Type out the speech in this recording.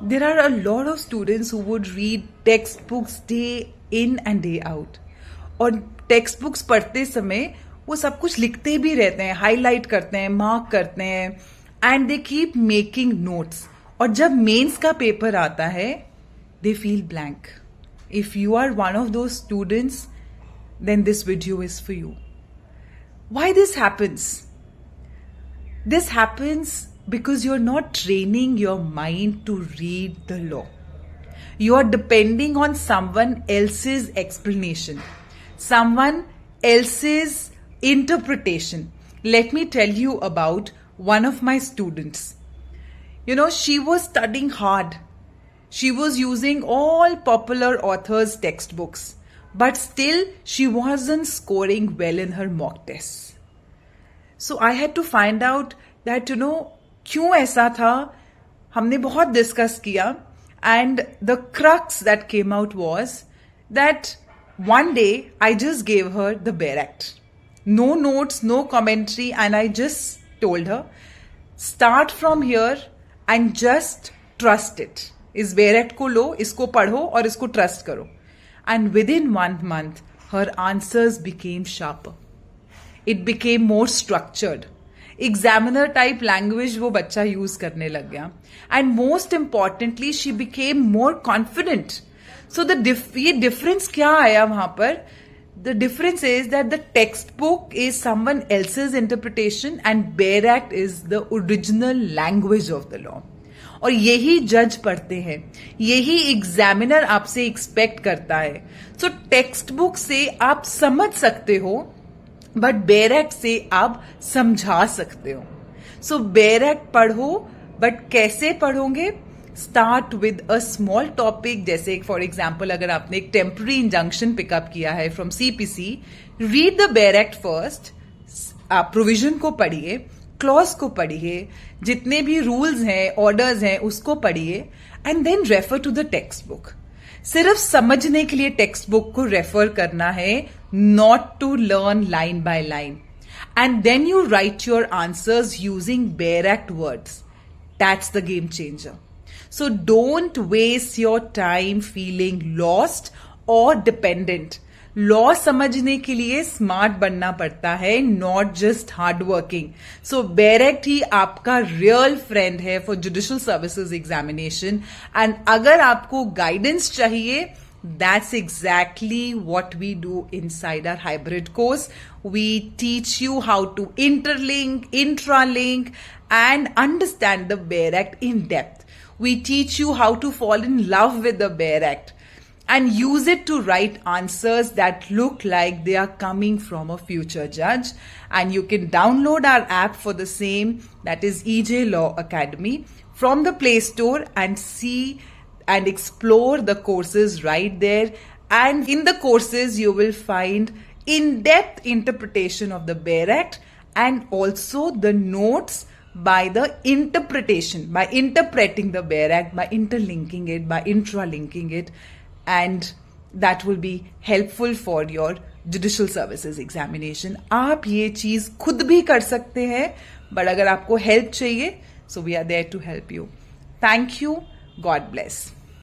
There are a lot of students who would read textbooks day in and day out. और text books पढ़ते समय वो सब कुछ लिखते भी रहते हैं, हाईलाइट करते हैं, मार्क करते हैं, and they keep making notes. और जब मेंस का पेपर आता है they feel blank. If you are one of those students, then this video is for you. Why this happens? This happens because you're not training your mind to read the law. You are depending on someone else's explanation, someone else's interpretation. Let me tell you about one of my students. She was studying hard. She was using all popular authors' textbooks. But still, she wasn't scoring well in her mock tests. So I had to find out that, क्यों ऐसा था. हमने बहुत discuss किया. And the crux that came out was that one day I just gave her the Bare Act. No notes, no commentary, and I just told her, start from here and just trust it. इस Bare Act को लो, इसको पढ़ो और इसको trust करो. And within 1 month, her answers became sharper. It became more structured. Examiner type language वो बच्चा use करने लग गया. And most importantly, she became more confident. So ये difference क्या आया वहाँ पर? The difference is that the textbook is someone else's interpretation and Bare Act is the original language of the law. और यही जज पढ़ते हैं, यही एग्जामिनर आपसे एक्सपेक्ट करता है. सो टेक्स्ट बुक से आप समझ सकते हो, बट बेयर एक्ट से आप समझा सकते हो. सो बेयर एक्ट पढ़ो, बट कैसे पढ़ोगे? Start with a small topic. जैसे फॉर एग्जाम्पल, अगर आपने एक टेम्पररी इंजंक्शन पिकअप किया है from CPC, read the bare act first. आप प्रोविजन को पढ़िए, क्लॉज को पढ़िए, जितने भी रूल्स हैं, ऑर्डर्स हैं, उसको पढ़िए, and then refer to the textbook. सिर्फ समझने के लिए टेक्स्ट बुक को रेफर करना है, not to learn line by line. And then you write your answers using bare act words. That's the game changer. So don't waste your time feeling lost और dependent. Law समझने के लिए smart बनना पड़ता है, not just hard working. So bare act ही आपका real friend है for judicial services examination. And अगर आपको गाइडेंस चाहिए, that's exactly what we do inside our hybrid course. We teach you how to interlink, intralink and understand the bare act in depth. We teach you how to fall in love with the Bare Act and use it to write answers that look like they are coming from a future judge. And you can download our app for the same, that is EJ Law Academy, from the Play Store and see and explore the courses right there. And in the courses, you will find in-depth interpretation of the Bare Act and also the notes by the interpretation, by interpreting the Bare Act, by interlinking it, by intralinking it, and that will be helpful for your judicial services examination. आप ये चीज खुद भी कर सकते हैं, but अगर आपको help चाहिए, so we are there to help you. Thank you. God bless.